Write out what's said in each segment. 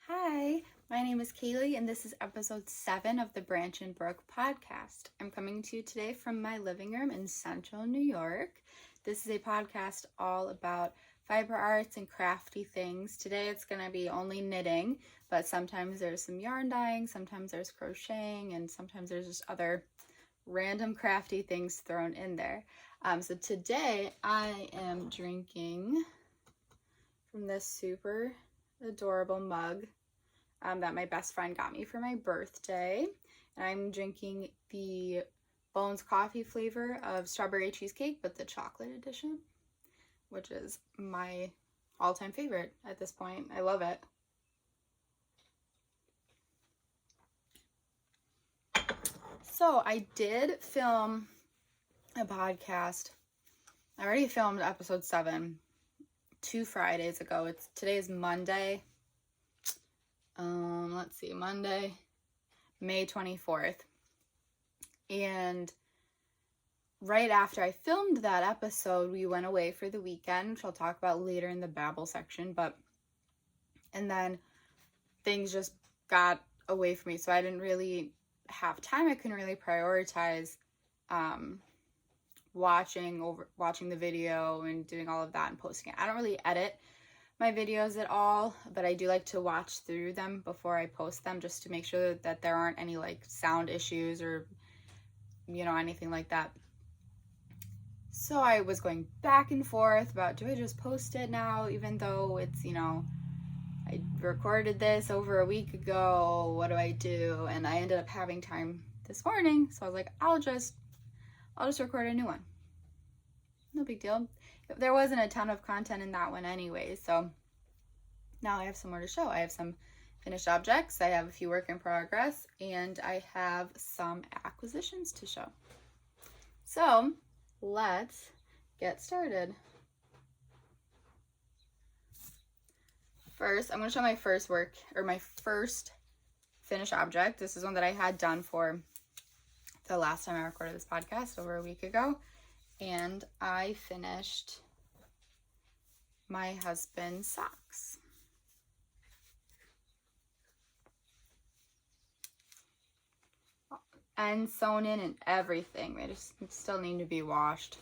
Hi, my name is Kaylee and this is episode 7 of the Branch and Brook podcast. I'm coming to you today from my living room in central New York. This is a podcast all about fiber arts and crafty things. Today it's going to be only knitting, but sometimes there's some yarn dyeing, sometimes there's crocheting, and sometimes there's just other random crafty things thrown in there. So today I am drinking from this super adorable mug that my best friend got me for my birthday, and I'm drinking the Bones coffee flavor of strawberry cheesecake, but the chocolate edition, which is my all-time favorite at this point. I love it. So I did film a podcast. I already filmed episode 7 2 Fridays ago. Today is Monday. Let's see, Monday, May 24th. And right after I filmed that episode, we went away for the weekend, which I'll talk about later in the Babble section. And then things just got away from me, so I didn't really have time. I couldn't really prioritize watching the video and doing all of that and posting it. I don't really edit my videos at all, but I do like to watch through them before I post them, just to make sure that there aren't any like sound issues or anything like that. So I was going back and forth about, do I just post it now, even though it's, I recorded this over a week ago, what do I do? And I ended up having time this morning, so I was like, I'll just record a new one. No big deal. There wasn't a ton of content in that one anyway, so now I have some more to show. I have some finished objects, I have a few work in progress, and I have some acquisitions to show. So let's get started. First, I'm going to show my first work, or my first finished object. This is one that I had done for the last time I recorded this podcast over a week ago. And I finished my husband's socks. And sewn in and everything. They just still need to be washed.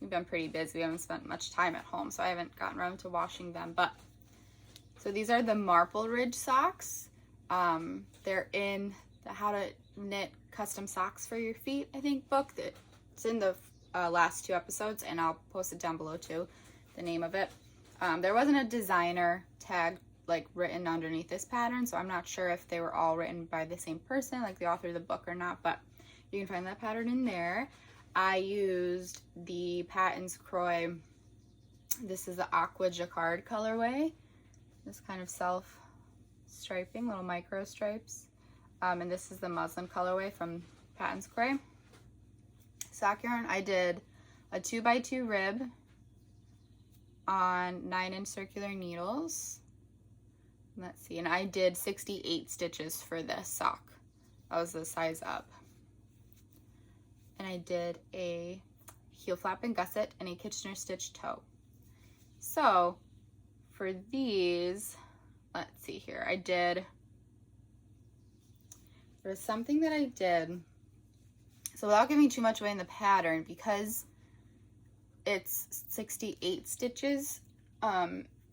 We've been pretty busy. We haven't spent much time at home, so I haven't gotten around to washing them. So these are the Marpleridge socks. They're in the How to Knit Custom Socks for Your Feet, I think, book. It's in the last 2 episodes, and I'll post it down below too, the name of it. There wasn't a designer tag like written underneath this pattern, so I'm not sure if they were all written by the same person, like the author of the book, or not, but you can find that pattern in there. I used the Patons Kroy. This is the Aqua Jaqaurd colorway. This kind of self-striping, little micro stripes. And this is the muslin colorway from Patons Kroy. Sock yarn, I did a 2x2 rib on 9-inch circular needles. Let's see, and I did 68 stitches for this sock. That was the size up. And I did a heel flap and gusset and a Kitchener stitch toe. So for these, let's see here, there's something that I did. So without giving too much away in the pattern, because it's 68 stitches,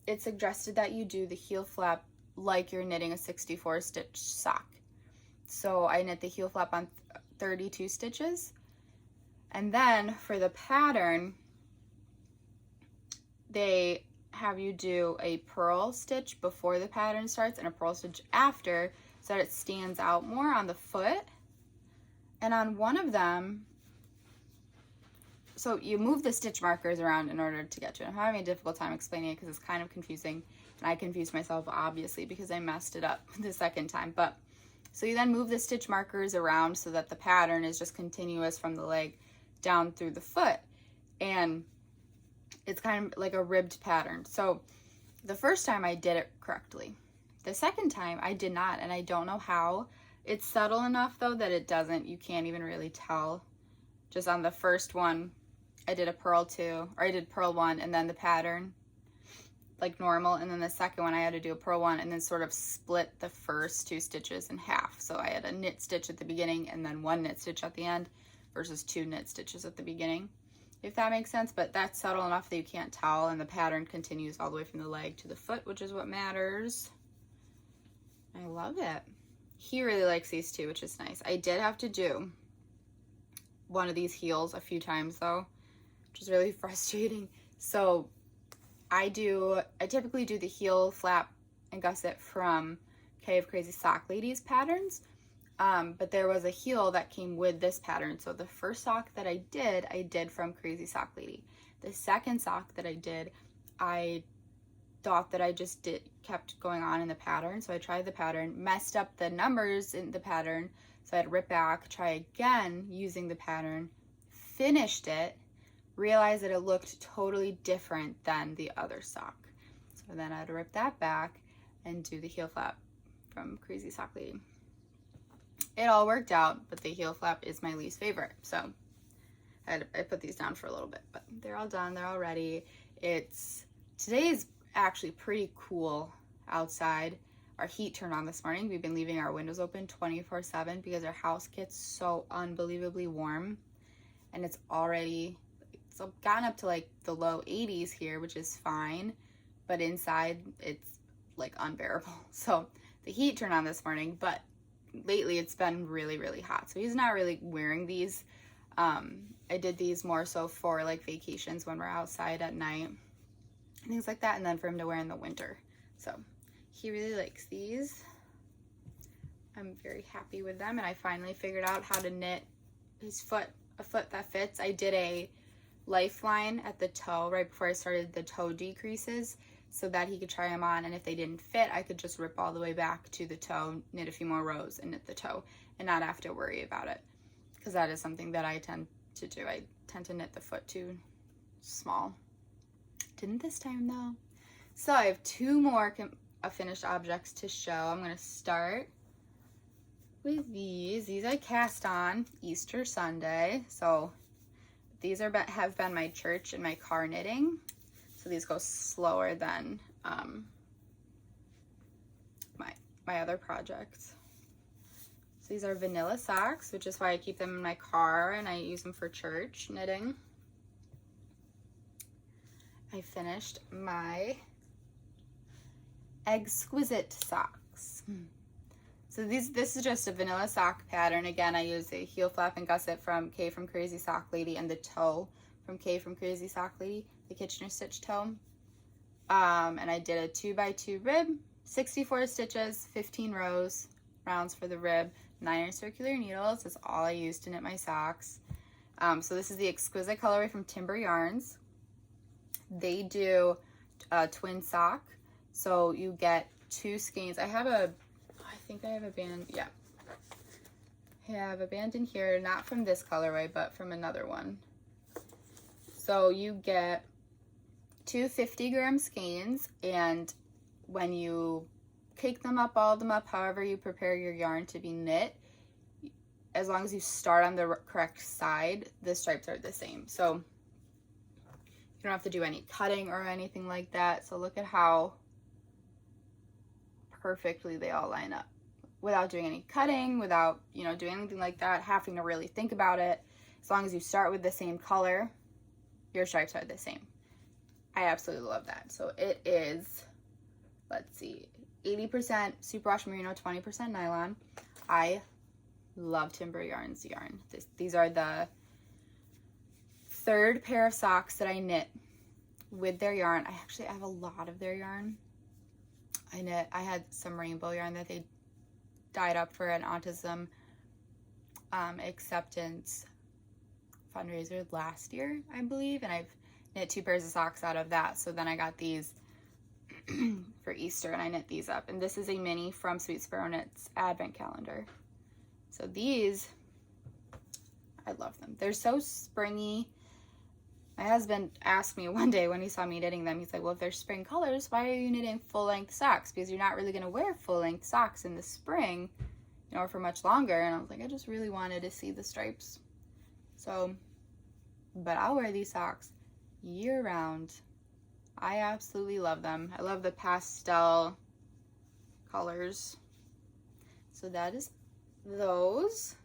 it suggested that you do the heel flap like you're knitting a 64 stitch sock. So I knit the heel flap on 32 stitches. And then for the pattern, they have you do a purl stitch before the pattern starts and a purl stitch after, so that it stands out more on the foot. And on one of them, so you move the stitch markers around in order to get to it. I'm having a difficult time explaining it because it's kind of confusing, and I confused myself obviously because I messed it up the second time. But so you then move the stitch markers around so that the pattern is just continuous from the leg down through the foot, and it's kind of like a ribbed pattern. So the first time I did it correctly. The second time I did not, and I don't know how. It's subtle enough though that you can't even really tell. Just on the first one, I did a purl 2, or I did purl 1, and then the pattern. like normal, and then the second one I had to do a purl one and then sort of split the first 2 stitches in half. So I had a knit stitch at the beginning and then 1 knit stitch at the end versus 2 knit stitches at the beginning, if that makes sense. But that's subtle enough that you can't tell, and the pattern continues all the way from the leg to the foot, which is what matters. I love it. He really likes these too, which is nice. I did have to do one of these heels a few times though, which is really frustrating. So I typically do the heel, flap, and gusset from Cave Crazy Sock Ladies patterns, but there was a heel that came with this pattern. So the first sock that I did from Crazy Sock Lady. The second sock that I did, I thought that I just kept going on in the pattern. So I tried the pattern, messed up the numbers in the pattern, so I had to rip back, try again using the pattern, finished it, realized that it looked totally different than the other sock. So then I had to rip that back and do the heel flap from Crazy Sock Lady. It all worked out, but the heel flap is my least favorite. So I put these down for a little bit, but they're all done, they're all ready. Today is actually pretty cool outside. Our heat turned on this morning. We've been leaving our windows open 24/7 because our house gets so unbelievably warm, and it's gotten up to like the low 80s here, which is fine, but inside it's like unbearable. So the heat turned on this morning, but lately it's been really, really hot. So he's not really wearing these. I did these more so for like vacations when we're outside at night, things like that, and then for him to wear in the winter. So he really likes these. I'm very happy with them, and I finally figured out how to knit his foot, a foot that fits. I did a lifeline at the toe right before I started the toe decreases so that he could try them on, and if they didn't fit, I could just rip all the way back to the toe, knit a few more rows, and knit the toe, and not have to worry about it, because that is something that I tend to do. I tend to knit the foot too small. Didn't this time though. So I have 2 more finished objects to show. I'm going to start with these. These I cast on Easter Sunday. So these have been my church and my car knitting. So these go slower than my other projects. So these are vanilla socks, which is why I keep them in my car and I use them for church knitting. I finished my Eggsquisite socks. So this is just a vanilla sock pattern. Again, I use a heel flap and gusset from K from Crazy Sock Lady and the toe from K from Crazy Sock Lady, the Kitchener stitch toe. And I did a 2x2 rib, 64 stitches, 15 rows, rounds for the rib, 9 circular needles. That's all I use to knit my socks. So this is the Exquisite colorway from Timber Yarns. They do a twin sock. So you get 2 skeins. I think I have a band. Yeah. I have a band in here, not from this colorway, but from another one. So you get 2 50-gram skeins, and when you cake them up, ball them up, however you prepare your yarn to be knit, as long as you start on the correct side, the stripes are the same. So you don't have to do any cutting or anything like that. So look at how perfectly they all line up without doing any cutting, without, doing anything like that, having to really think about it. As long as you start with the same color, your stripes are the same. I absolutely love that. So it is, let's see, 80% superwash merino, 20% nylon. I love Timber Yarns yarn. These are the 3rd pair of socks that I knit with their yarn. I actually have a lot of their yarn. I had some rainbow yarn that they dyed up for an autism acceptance fundraiser last year, I believe, and I've knit 2 pairs of socks out of that. So then I got these for Easter, and I knit these up. And this is a mini from Sweet Sparrow Knits advent calendar. So these, I love them. They're so springy. My husband asked me one day when he saw me knitting them, he's like, well, if they're spring colors, why are you knitting full-length socks? Because you're not really going to wear full-length socks in the spring, or for much longer. And I was like, I just really wanted to see the stripes. So, but I'll wear these socks year-round. I absolutely love them. I love the pastel colors. So that is those.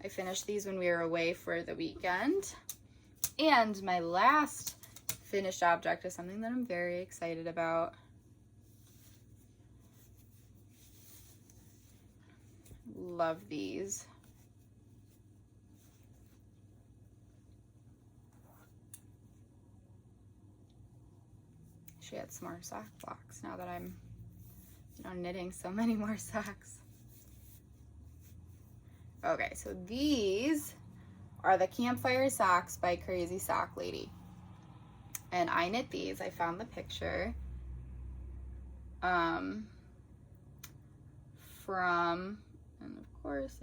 I finished these when we were away for the weekend. And my last finished object is something that I'm very excited about. Love these. She had some more sock blocks now that I'm, knitting so many more socks. Okay, so these are the Campfire socks by Crazy Sock Lady. And I knit these. I found the picture from, and of course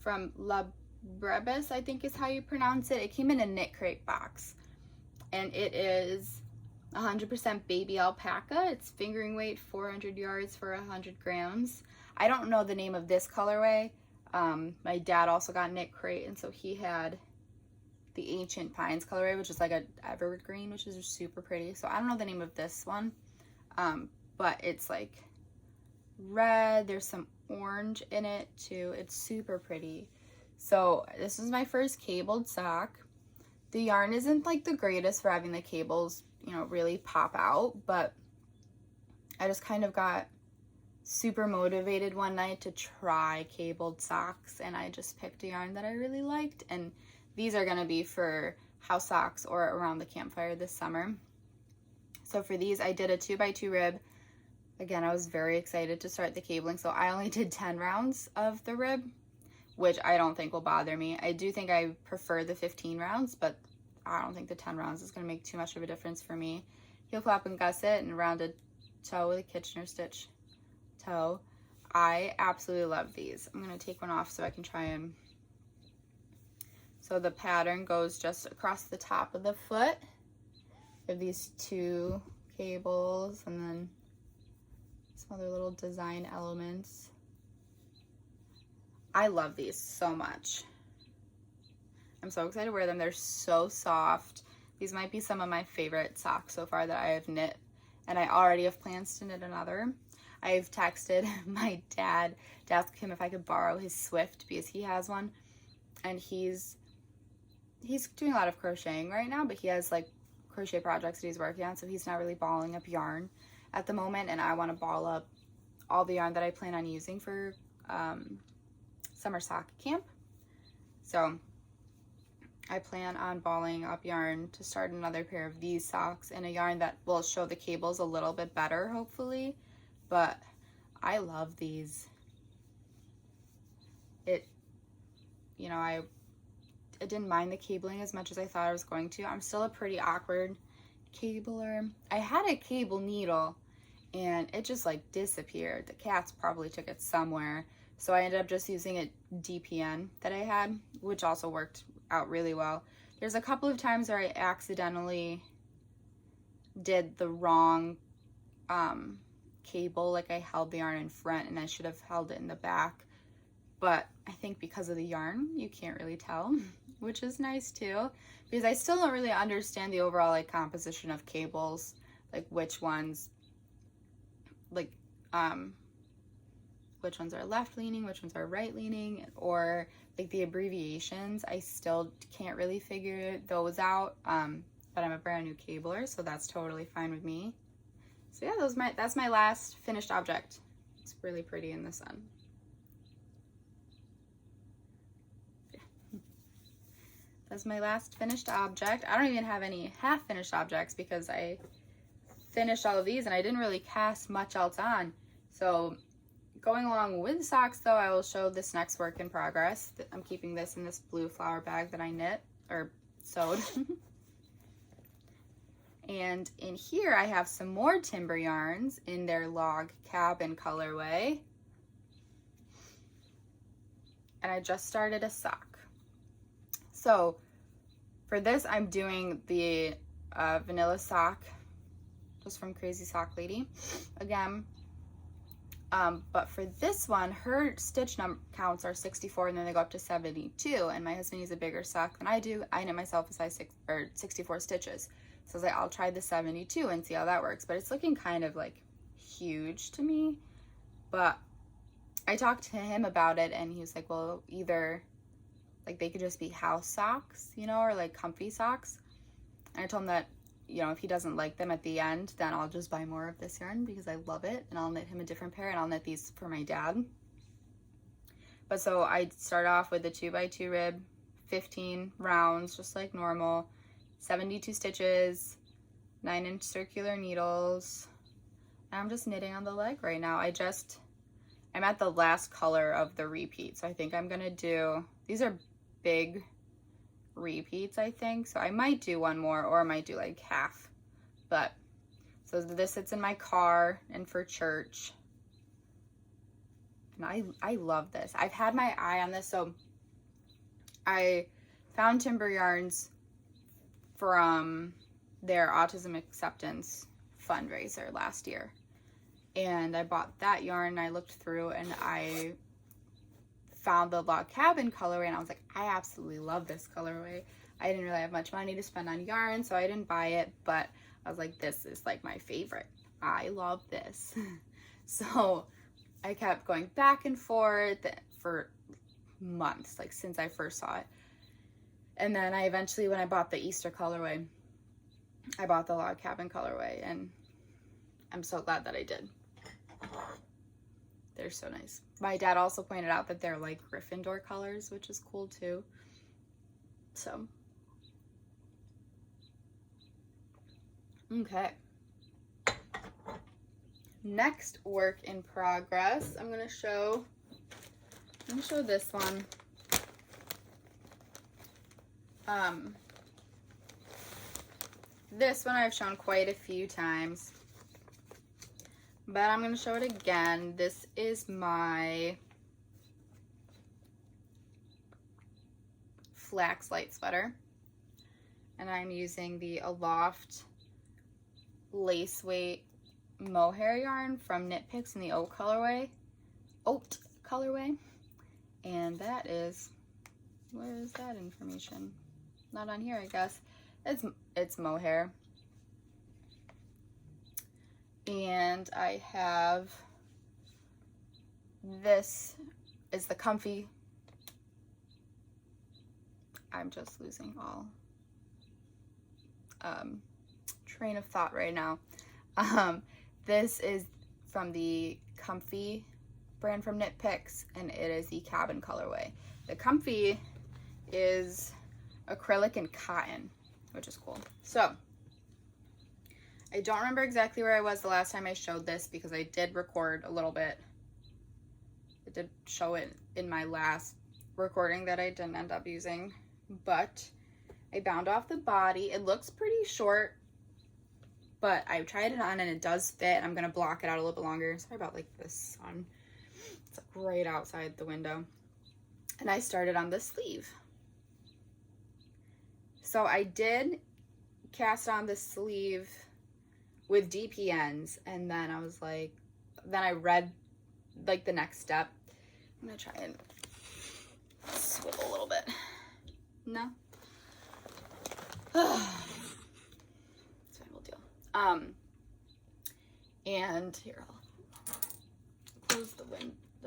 from Brebis, I think is how you pronounce it. It came in a knit crate box, and it is 100% baby alpaca. It's fingering weight, 400 yards for 100 grams. I don't know the name of this colorway. My dad also got knit crate, and so he had the Ancient Pines colorway, which is like a evergreen, which is super pretty. So I don't know the name of this one, but it's like red. There's some orange in it too. It's super pretty. So this is my first cabled sock. The yarn isn't like the greatest for having the cables, really pop out, but I just kind of got super motivated one night to try cabled socks, and I just picked a yarn that I really liked, and these are going to be for house socks or around the campfire this summer. So for these, I did a 2x2 rib. Again, I was very excited to start the cabling, so I only did 10 rounds of the rib, which I don't think will bother me. I do think I prefer the 15 rounds, but I don't think the 10 rounds is going to make too much of a difference for me. Heel flap and gusset and rounded toe with a Kitchener stitch toe. I absolutely love these. I'm going to take one off so I can try them. So the pattern goes just across the top of the foot. We have these two cables and then some other little design elements. I love these so much. I'm so excited to wear them. They're so soft. These might be some of my favorite socks so far that I have knit, and I already have plans to knit another. I've texted my dad to ask him if I could borrow his Swift because he has one, and he's doing a lot of crocheting right now, but he has like crochet projects that he's working on, so he's not really balling up yarn at the moment, and I want to ball up all the yarn that I plan on using for summer sock camp. So I plan on balling up yarn to start another pair of these socks in a yarn that will show the cables a little bit better, hopefully. But I love these. I didn't mind the cabling as much as I thought I was going to. I'm still a pretty awkward cabler. I had a cable needle and it just like disappeared. The cats probably took it somewhere. So I ended up just using a DPN that I had, which also worked out really well. There's a couple of times where I accidentally did the wrong cable, like I held the yarn in front and I should have held it in the back. But I think because of the yarn, you can't really tell, which is nice too. Because I still don't really understand the overall like composition of cables, like which ones are left leaning, which ones are right leaning, or like the abbreviations. I still can't really figure those out. But I'm a brand new cabler, so that's totally fine with me. So yeah, that's my last finished object. It's really pretty in the sun. Yeah. That's my last finished object. I don't even have any half finished objects because I finished all of these and I didn't really cast much else on. So going along with the socks though, I will show this next work in progress. I'm keeping this in this blue flower bag that I knit or sewed. And in here I have some more timber yarns in their log cabin colorway. And I just started a sock. So for this I'm doing the vanilla sock, just from Crazy Sock Lady. Again, But for this one, her stitch counts are 64 and then they go up to 72. And my husband needs a bigger sock than I do. I knit myself a size 6 or 64 stitches. So I was like, I'll try the 72 and see how that works. But it's looking kind of like huge to me. But I talked to him about it and he was like, well, either like they could just be house socks, you know, or like comfy socks. And I told him that, you know, if he doesn't like them at the end, then I'll just buy more of this yarn because I love it, and I'll knit him a different pair, and I'll knit these for my dad. But so I start off with the 2x2 rib, 15 rounds, just like normal, 72 stitches, 9-inch circular needles. And I'm just knitting on the leg right now. I'm at the last color of the repeat, so I think I'm gonna do, these are big repeats, I think, so I might do one more, or I might do like half. But so this sits in my car and for church, and I love this. I've had my eye on this. So I found Timber Yarns from their autism acceptance fundraiser last year, and I bought that yarn and I looked through and I found the log cabin colorway, and I was like, I absolutely love this colorway. I didn't really have much money to spend on yarn, so I didn't buy it, but I was like, this is like my favorite. I love this. So I kept going back and forth for months, like since I first saw it. And then I eventually, when I bought the Easter colorway, I bought the log cabin colorway, and I'm so glad that I did. They're so nice. My dad also pointed out that they're like Gryffindor colors, which is cool too. So, okay. Next work in progress, I'm gonna show this one. This one I've shown quite a few times, but I'm going to show it again. This is my Flax light sweater, and I'm using the Aloft lace weight Mohair yarn from Knit Picks in the oat colorway, and that is, where is that information? Not on here, I guess. It's Mohair. And I have, this is the comfy, I'm just losing all train of thought right now. This is from the Comfy brand from Knit Picks, and it is the cabin colorway. The Comfy is acrylic and cotton, which is cool. So I don't remember exactly where I was the last time I showed this, because I did record a little bit. I did show it in my last recording that I didn't end up using, but I bound off the body. It looks pretty short, but I tried it on and it does fit. I'm gonna block it out a little bit longer. Sorry about like the sun. It's like right outside the window. And I started on the sleeve. So I did cast on the sleeve with DPNs, and then I was like, then I read like the next step. I'm gonna try and swivel a little bit. No? It's fine, we'll deal. And here, I'll close the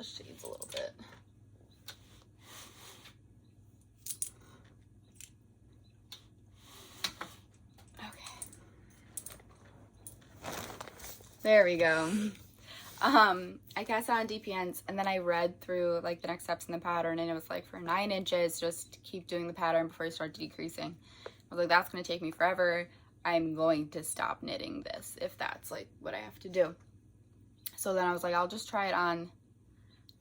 shades a little bit. There we go. I cast on DPNs, and then I read through like the next steps in the pattern, and it was like, for 9 inches, just keep doing the pattern before you start decreasing. I was like, that's going to take me forever. I'm going to stop knitting this if that's like what I have to do. So then I was like, I'll just try it on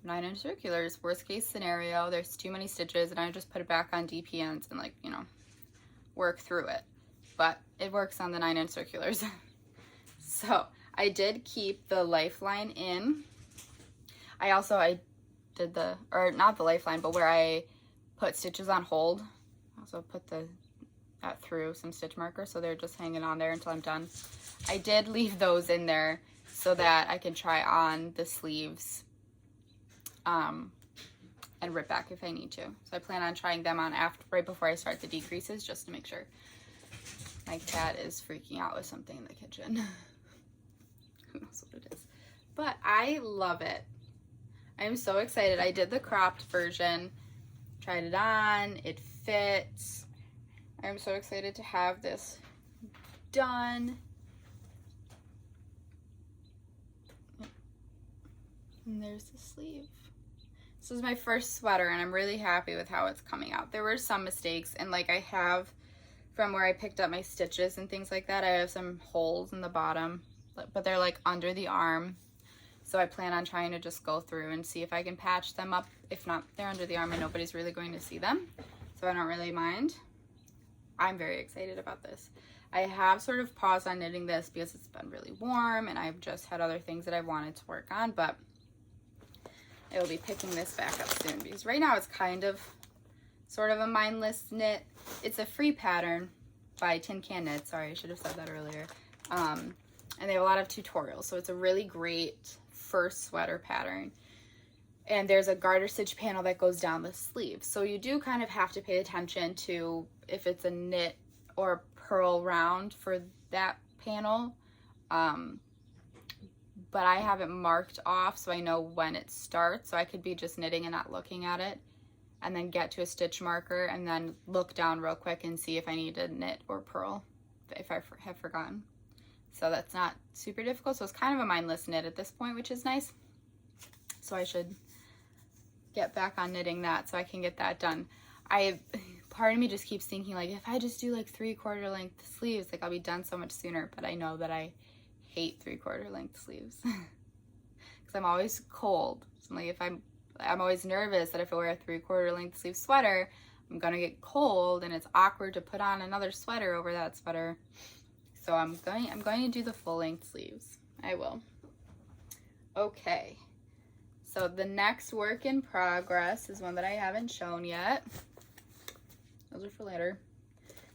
9-inch circulars. Worst case scenario, there's too many stitches, and I just put it back on DPNs and, like, you know, work through it. But it works on the 9-inch circulars. So I did keep the lifeline in. I did or not the lifeline, but where I put stitches on hold. I also put that through some stitch markers, so they're just hanging on there until I'm done. I did leave those in there so so that I can try on the sleeves and rip back if I need to. So I plan on trying them on right before I start the decreases, just to make sure. My cat is freaking out with something in the kitchen. Who knows what it is. But I love it. I'm so excited. I did the cropped version, tried it on, it fits. I'm so excited to have this done. And there's the sleeve. This is my first sweater and I'm really happy with how it's coming out. There were some mistakes, and like I have from where I picked up my stitches and things like that, I have some holes in the bottom, but they're like under the arm. So I plan on trying to just go through and see if I can patch them up. If not, they're under the arm and nobody's really going to see them. So I don't really mind. I'm very excited about this. I have sort of paused on knitting this because it's been really warm and I've just had other things that I wanted to work on, but I will be picking this back up soon because right now it's kind of sort of a mindless knit. It's a free pattern by Tin Can Knit. Sorry, I should have said that earlier. And they have a lot of tutorials, so it's a really great first sweater pattern. And there's a garter stitch panel that goes down the sleeve, so you do kind of have to pay attention to if it's a knit or purl round for that panel. But I have it marked off so I know when it starts, so I could be just knitting and not looking at it, and then get to a stitch marker and then look down real quick and see if I need to knit or purl if I have forgotten. So that's not super difficult. So it's kind of a mindless knit at this point, which is nice. So I should get back on knitting that so I can get that done. Part of me just keeps thinking, like, if I just do like 3/4 length sleeves, like I'll be done so much sooner. But I know that I hate 3/4 length sleeves because I'm always cold. So like if I'm always nervous that if I wear a 3/4 length sleeve sweater, I'm gonna get cold and it's awkward to put on another sweater over that sweater. So I'm going to do the full length sleeves. I will. Okay. So the next work in progress is one that I haven't shown yet. Those are for later.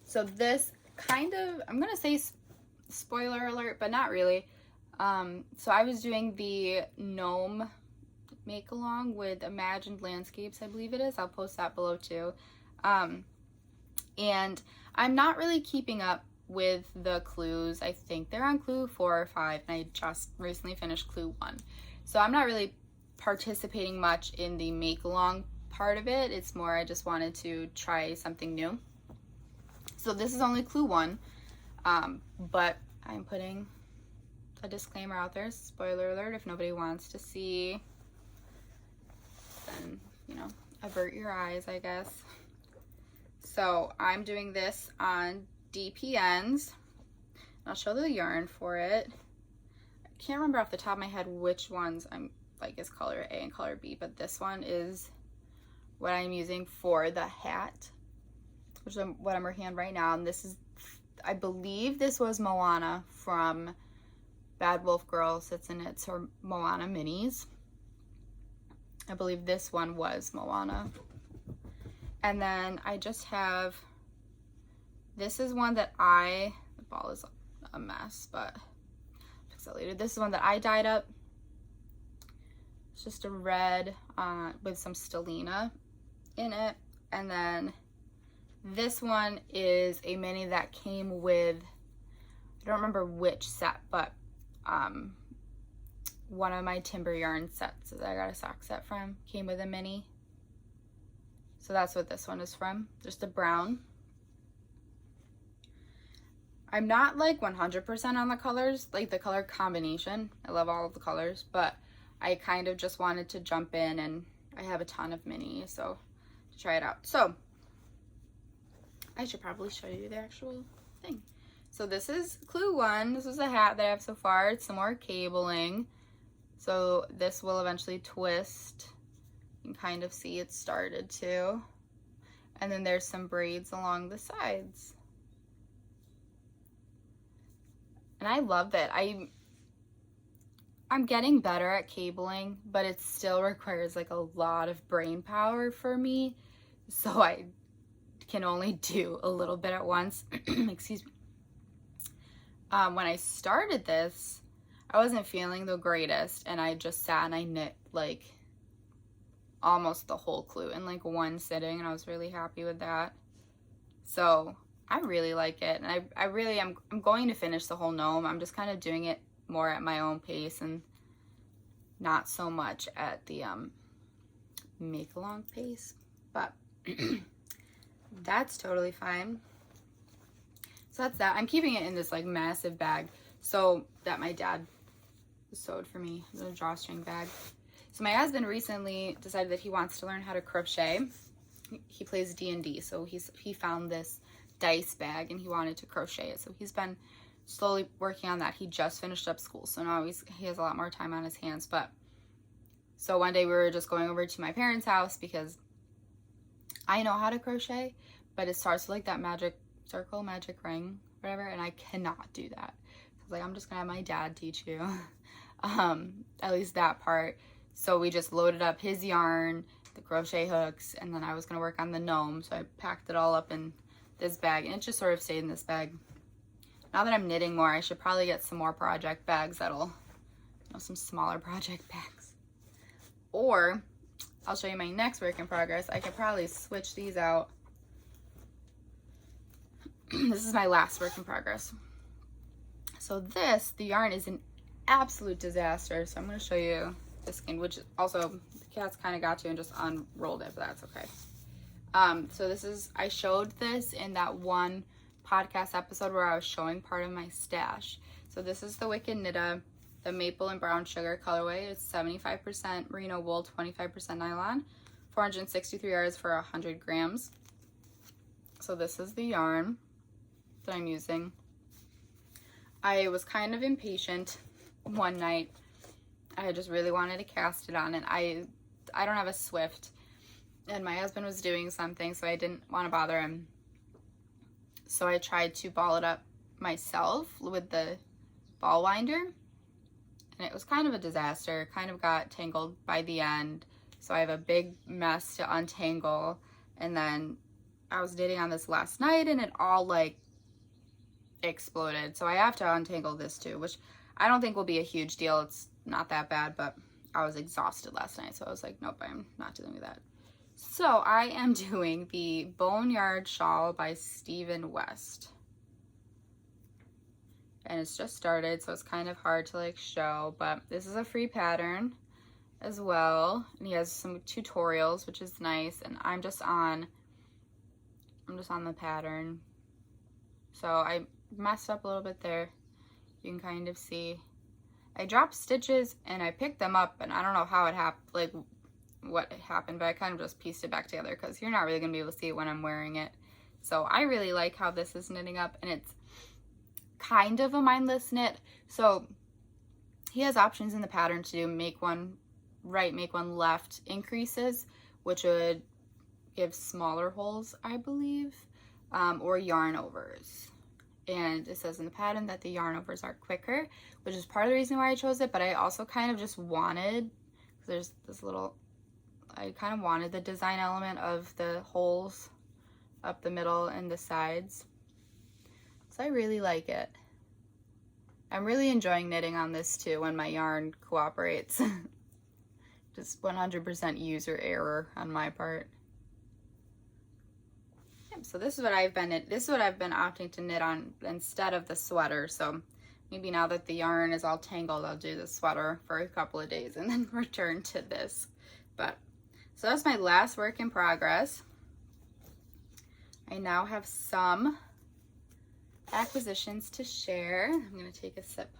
So this kind of, I'm going to say spoiler alert, but not really. So I was doing the Gnome make along with Imagined Landscapes, I believe it is. I'll post that below too. And I'm not really keeping up with the clues. I think they're on clue 4 or 5, and I just recently finished clue 1. So I'm not really participating much in the make along part of it. It's more I just wanted to try something new. So this is only clue 1, but I'm putting a disclaimer out there, spoiler alert. If nobody wants to see, then, you know, avert your eyes, I guess. So I'm doing this on DPNs. I'll show the yarn for it. I can't remember off the top of my head which ones I'm like is color A and color B, but this one is what I'm using for the hat, which is what I'm working on right now. And this is, I believe this was Moana from Bad Wolf Girl Sits and Knits, or Moana Minis. I believe this one was Moana. And then I just have, this is one that the ball is a mess, but I'll fix that later. This is one that I dyed up. It's just a red with some stellina in it. And then this one is a mini that came with, I don't remember which set, but one of my timber yarn sets that I got a sock set from came with a mini. So that's what this one is from, just a brown. I'm not like 100% on the colors, like the color combination. I love all of the colors, but I kind of just wanted to jump in, and I have a ton of minis, so to try it out. So I should probably show you the actual thing. So this is clue 1. This is a hat that I have so far. It's some more cabling. So this will eventually twist. You can kind of see it started to. And then there's some braids along the sides. And I love that. I'm getting better at cabling, but it still requires like a lot of brain power for me. So I can only do a little bit at once. Excuse me. When I started this, I wasn't feeling the greatest, and I just sat and I knit like almost the whole clue in like one sitting, and I was really happy with that. So I really like it, and I really am. I'm going to finish the whole gnome. I'm just kind of doing it more at my own pace and not so much at the make along pace, but that's totally fine. So that's that. I'm keeping it in this like massive bag so that my dad sewed for me, the drawstring bag. So my husband recently decided that he wants to learn how to crochet. He plays D&D, so he found this dice bag and he wanted to crochet it. So he's been slowly working on that. He just finished up school, so now he has a lot more time on his hands. But so one day we were just going over to my parents' house because I know how to crochet, but it starts with like that magic circle, magic ring, whatever, and I cannot do that. I was like, I'm just gonna have my dad teach you, at least that part. So we just loaded up his yarn, the crochet hooks, and then I was gonna work on the gnome. So I packed it all up in this bag, and it just sort of stayed in this bag. Now that I'm knitting more, I should probably get some more project bags some smaller project bags. Or I'll show you my next work in progress. I could probably switch these out. This is my last work in progress. So the yarn is an absolute disaster. So I'm going to show you the skein, which also the cats kind of got to and just unrolled it, but that's okay. So I showed this in that one podcast episode where I was showing part of my stash. So this is the Wicked Gnitah, the maple and brown sugar colorway. It's 75% merino wool, 25% nylon, 463 yards for 100 grams. So this is the yarn that I'm using. I was kind of impatient one night. I just really wanted to cast it on, and I don't have a Swift, and my husband was doing something, so I didn't want to bother him. So I tried to ball it up myself with the ball winder, and it was kind of a disaster. Kind of got tangled by the end, so I have a big mess to untangle. And then I was knitting on this last night, and it all like exploded. So I have to untangle this too, which I don't think will be a huge deal. It's not that bad, but I was exhausted last night, so I was like, nope, I'm not dealing with that. So I am doing the Boneyard Shawl by Stephen West. And it's just started, so it's kind of hard to like show, but this is a free pattern as well. And he has some tutorials, which is nice. And I'm just on the pattern. So I messed up a little bit there. You can kind of see. I dropped stitches and I picked them up, and I don't know how it happened, like what happened, but I kind of just pieced it back together because you're not really going to be able to see it when I'm wearing it. So I really like how this is knitting up, and it's kind of a mindless knit. So he has options in the pattern to do make one right, make one left increases, which would give smaller holes, I believe, or yarn overs. And it says in the pattern that the yarn overs are quicker, which is part of the reason why I chose it. But I also kind of just wanted, there's this little, I kind of wanted the design element of the holes up the middle and the sides. So I really like it. I'm really enjoying knitting on this too when my yarn cooperates. Just 100% user error on my part. So this is what I've been opting to knit on instead of the sweater. So maybe now that the yarn is all tangled, I'll do the sweater for a couple of days and then return to this. But so that's my last work in progress. I now have some acquisitions to share. I'm gonna take a sip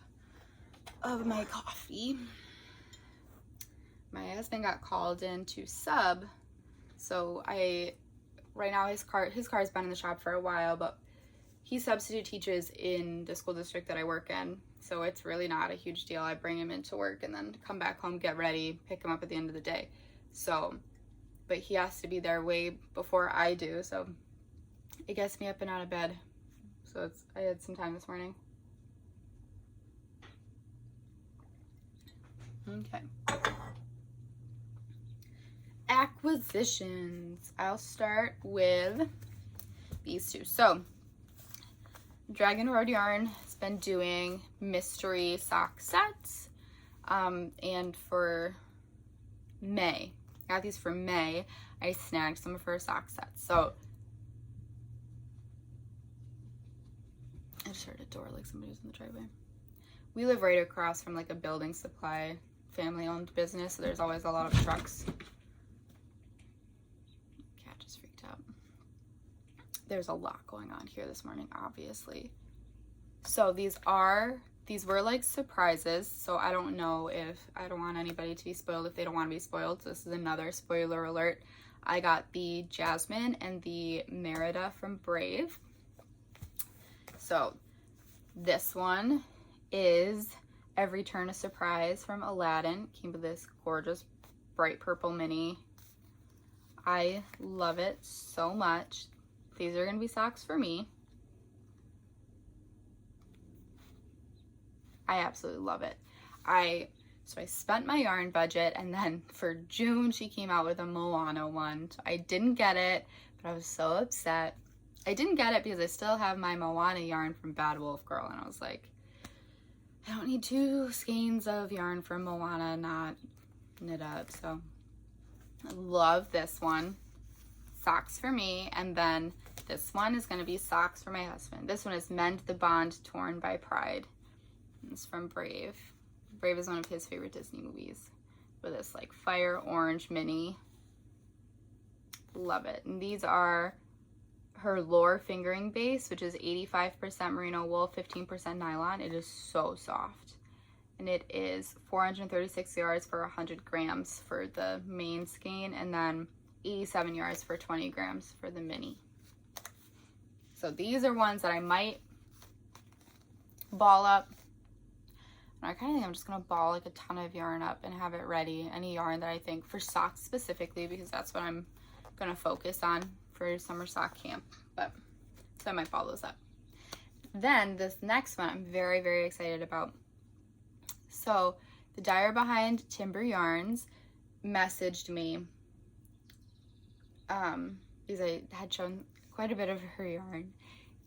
of my coffee. My husband got called in to sub, so right now his car's been in the shop for a while, but he substitute teaches in the school district that I work in, so it's really not a huge deal. I bring him into work and then come back home, get ready, pick him up at the end of the day. So, but he has to be there way before I do, so it gets me up and out of bed. So I had some time this morning. Okay. Acquisitions. I'll start with these two. So Dragon Road Yarn has been doing mystery sock sets. And for May, I got these for May, I snagged some of her sock sets. So I just heard a door, like somebody was in the driveway. We live right across from like a building supply family owned business, so there's always a lot of trucks. Cat just freaked out. There's a lot going on here this morning, obviously. So these were like surprises, so I don't know if, I don't want anybody to be spoiled if they don't want to be spoiled. So this is another spoiler alert. I got the Jasmine and the Merida from Brave. So this one is Every Turn a Surprise from Aladdin. Came with this gorgeous bright purple mini. I love it so much. These are going to be socks for me. I absolutely love it. So I spent my yarn budget, and then for June she came out with a Moana one. So I didn't get it, but I was so upset. I didn't get it because I still have my Moana yarn from Bad Wolf Girl, and I was like, I don't need 2 skeins of yarn from Moana not knit up. So I love this one. Socks for me, and then this one is going to be socks for my husband. This one is Mend the Bond Torn by Pride. It's from Brave. Brave is one of his favorite Disney movies. With this like fire orange mini. Love it. And these are her Lore fingering base, which is 85% merino wool, 15% nylon. It is so soft. And it is 436 yards for 100 grams for the main skein, and then 87 yards for 20 grams for the mini. So these are ones that I might ball up. And I kind of think I'm just going to ball like a ton of yarn up and have it ready. Any yarn that I think for socks specifically, because that's what I'm going to focus on for summer sock camp. But so I might ball those up. Then this next one I'm very, very excited about. So the dyer behind Timber Yarns messaged me because I had shown quite a bit of her yarn,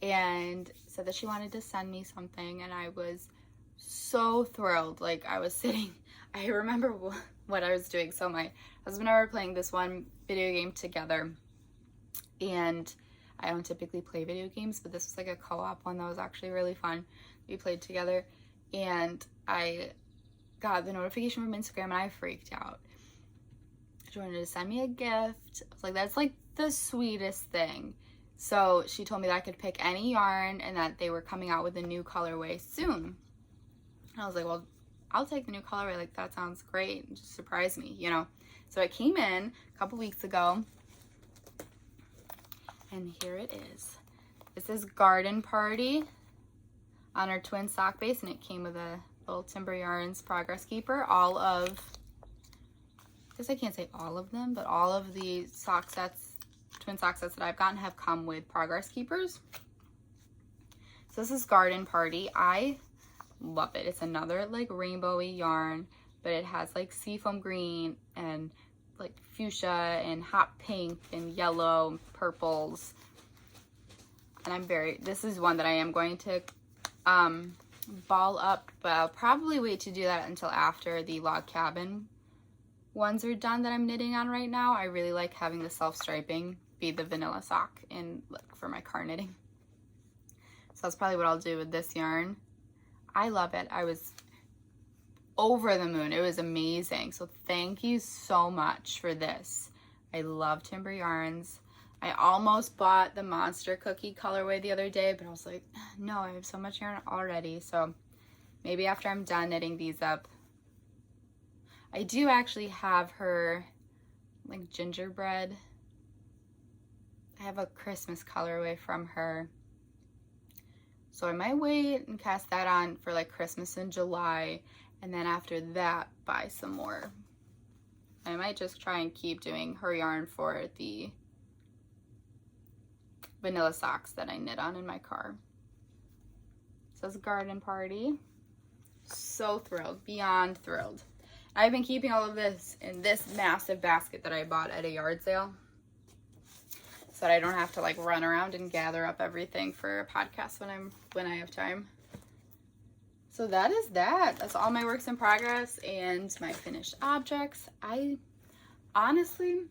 and said that she wanted to send me something, and I was so thrilled. Like I was sitting, I remember what I was doing. So my husband and I were playing this one video game together, and I don't typically play video games, but this was like a co-op one that was actually really fun. We played together, and I got the notification from Instagram, and I freaked out. She wanted to send me a gift. I was like, that's like the sweetest thing. So she told me that I could pick any yarn, and that they were coming out with a new colorway soon. And I was like, well, I'll take the new colorway. Like, that sounds great. Just surprise me, you know? So it came in a couple weeks ago, and here it is. This is Garden Party on our twin sock base, and it came with a little Timber Yarns Progress Keeper. All of, I guess I can't say all of them, but all of the sock sets, twin sock sets that I've gotten have come with Progress Keepers. So this is Garden Party. I love it. It's another like rainbowy yarn, but it has like seafoam green and like fuchsia and hot pink and yellow and purples. And this is one that I am going to ball up, but I'll probably wait to do that until after the log cabin ones are done that I'm knitting on right now. I really like having the self-striping be the vanilla sock in like for my car knitting. So that's probably what I'll do with this yarn. I love it. I was over the moon. It was amazing. So thank you so much for this. I love Timber Yarns. I almost bought the Monster Cookie colorway the other day, but I was like, no, I have so much yarn already. So maybe after I'm done knitting these up. I do actually have her like gingerbread. I have a Christmas colorway from her. So I might wait and cast that on for like Christmas in July, and then after that buy some more. I might just try and keep doing her yarn for the vanilla socks that I knit on in my car. So it's Garden Party. So thrilled, beyond thrilled. I've been keeping all of this in this massive basket that I bought at a yard sale. So that I don't have to like run around and gather up everything for a podcast when I have time. So that is that. That's all my works in progress and my finished objects. I honestly,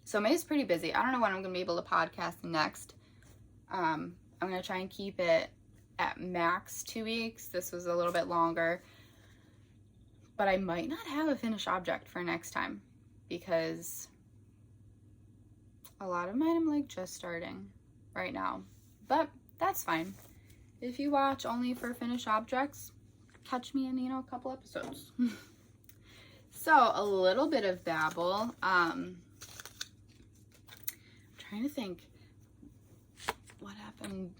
so May's pretty busy. I don't know when I'm gonna be able to podcast next. I'm gonna try and keep it at max 2 weeks. This was a little bit longer, but I might not have a finished object for next time because a lot of mine I'm like just starting right now, but that's fine. If you watch only for finished objects, catch me in, you know, a couple episodes. So a little bit of babble. I'm trying to think what happened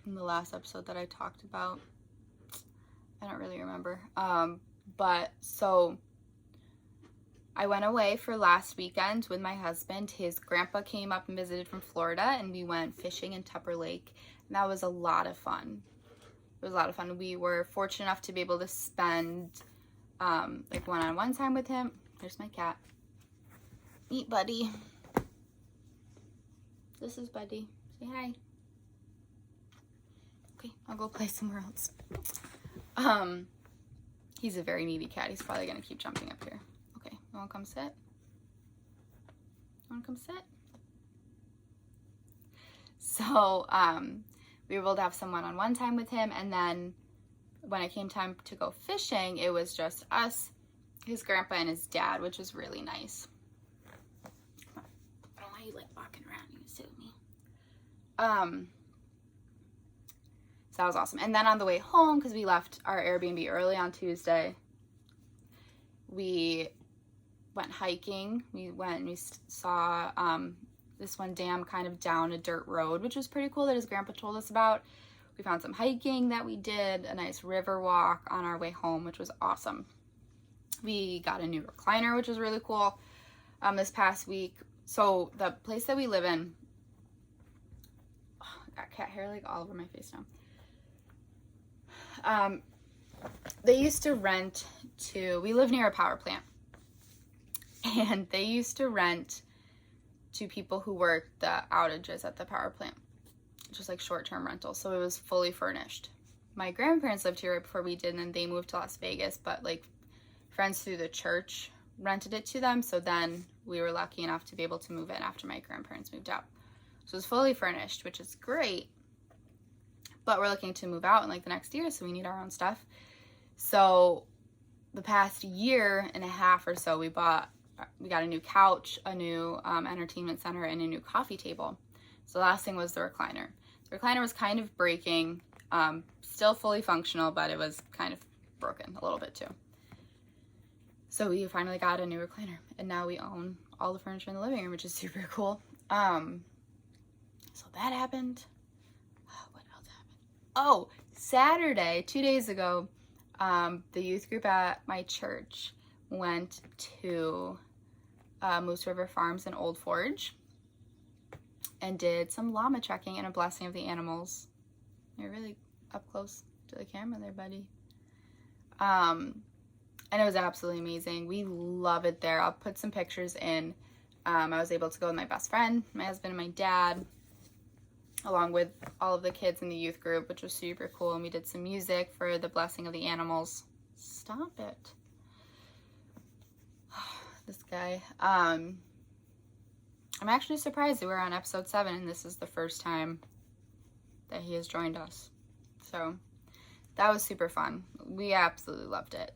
in the last episode that I talked about. I don't really remember. But so I went away for last weekend with my husband. His grandpa came up and visited from Florida, and we went fishing in Tupper Lake. And that was a lot of fun. It was a lot of fun. We were fortunate enough to be able to spend like one-on-one time with him. There's my cat. Meet Buddy. This is Buddy. Say hi. Okay, I'll go play somewhere else. He's a very needy cat. He's probably gonna keep jumping up here. Okay, you wanna come sit? You wanna come sit? So, we were able to have some one-on-one time with him, and then when it came time to go fishing, it was just us, his grandpa, and his dad, which was really nice. I don't want you like walking around. You can sit with me. So that was awesome. And then on the way home, because we left our Airbnb early on Tuesday, we went hiking. We went and we saw this one dam kind of down a dirt road, which was pretty cool that his grandpa told us about. We found some hiking that we did, a nice river walk on our way home, which was awesome. We got a new recliner, which was really cool, this past week. So the place that we live in, oh, I got cat hair like all over my face now. They used to rent to, we live near a power plant, and they used to rent to people who worked the outages at the power plant, just like short-term rentals. So it was fully furnished. My grandparents lived here right before we did, and then they moved to Las Vegas, but like friends through the church rented it to them. So then we were lucky enough to be able to move in after my grandparents moved out. So it was fully furnished, which is great, but we're looking to move out in like the next year, so we need our own stuff. So the past year and a half or so, we got a new couch, a new entertainment center, and a new coffee table. So the last thing was the recliner. The recliner was kind of breaking, still fully functional, but it was kind of broken a little bit too. So we finally got a new recliner, and now we own all the furniture in the living room, which is super cool. So that happened. What else happened? Oh, Saturday, 2 days ago, the youth group at my church went to Moose River Farms in Old Forge and did some llama trekking and a blessing of the animals. You're really up close to the camera there, buddy. And it was absolutely amazing. We love it there. I'll put some pictures in. I was able to go with my best friend, my husband, and my dad, along with all of the kids in the youth group, which was super cool. And we did some music for the blessing of the animals. Stop it. This guy. I'm actually surprised that we're on episode 7, and this is the first time that he has joined us. So that was super fun. We absolutely loved it.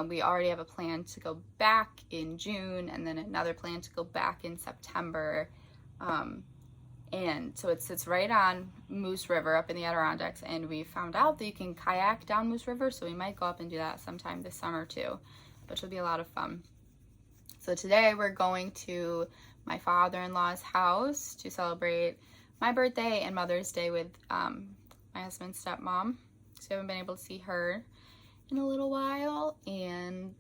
We already have a plan to go back in June, and then another plan to go back in September. And so it sits right on Moose River up in the Adirondacks, and we found out that you can kayak down Moose River, so we might go up and do that sometime this summer too, which will be a lot of fun. So today we're going to my father-in-law's house to celebrate my birthday and Mother's Day with my husband's stepmom. So we haven't been able to see her in a little while, and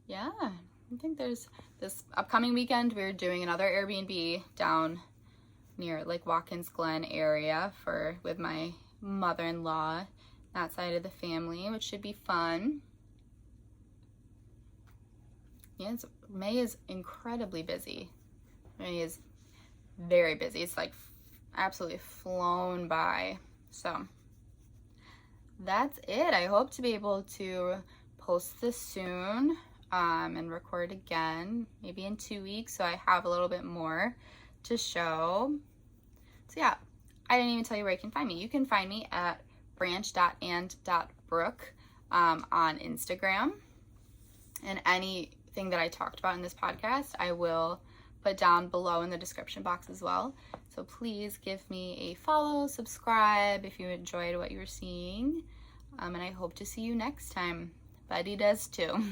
yeah, I think there's this upcoming weekend we're doing another Airbnb down near like Watkins Glen area with my mother-in-law, that side of the family, which should be fun. Yeah, May is incredibly busy. May is very busy. It's like absolutely flown by. So that's it. I hope to be able to post this soon and record again, maybe in 2 weeks, so I have a little bit more to show. So yeah, I didn't even tell you where you can find me. You can find me at branch.and.brook on Instagram. And anything that I talked about in this podcast, I will put down below in the description box as well. So please give me a follow, subscribe if you enjoyed what you were seeing. And I hope to see you next time. Buddy does too.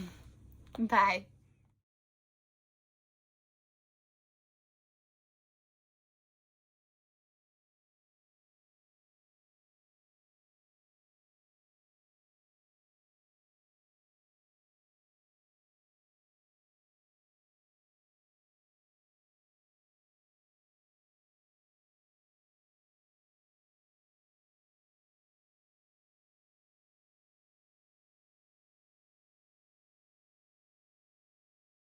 Bye.